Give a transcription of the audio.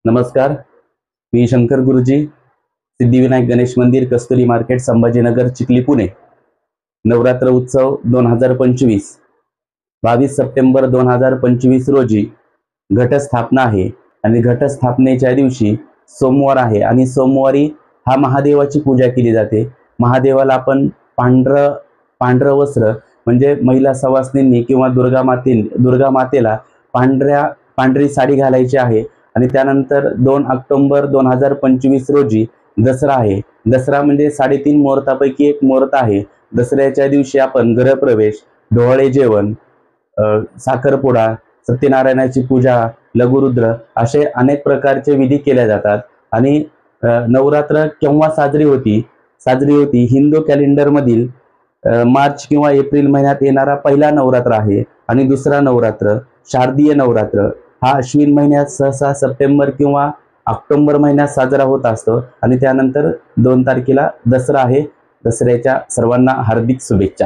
नमस्कार, मी शंकर गुरुजी, सिद्धिविनायक गणेश मंदिर, कस्तुरी मार्केट, संभाजीनगर, चिखली, पुणे। नवरात्र उत्सव 2025 22 सप्टेंबर 2025 रोजी घटस्थापना आहे आणि घटस्थापनेच्या दिवशी सोमवार आहे आणि सोमवारी हा महादेवाची पूजा केली जाते। महादेवाला आपण पांढरं वस्त्र म्हणजे महिला सवासनींनी किंवा दुर्गा मातेला पांढरी साडी घालायची आहे। आणि त्यानंतर 2 ऑक्टोबर 2025 रोजी दसरा आहे। दसरा म्हणजे 3.5 मुहूर्तापैकी एक मुहूर्त आहे। दसऱ्याच्या दिवशी आपण गृहप्रवेश, डोहाळे जेवण, साखरपुडा, सत्यनारायणाची पूजा, लघुरुद्र असे अनेक प्रकारचे विधी केले जातात। आणि नवरात्र केव्हा साजरी होती हिंदू कॅलेंडर मधील मार्च किंवा एप्रिल महिन्यात येणारा पहिला नवरात्र आहे। आणि दुसरा नवरात्र शारदीय नवरात्र हा अश्विन महिन्यात सहसा सप्टेंबर किंवा ऑक्टोबर महिन्यात साजरा होत असतो। आणि त्यानंतर 2 तारखेला दसरा आहे। दसऱ्याच्या सर्वांना हार्दिक शुभेच्छा।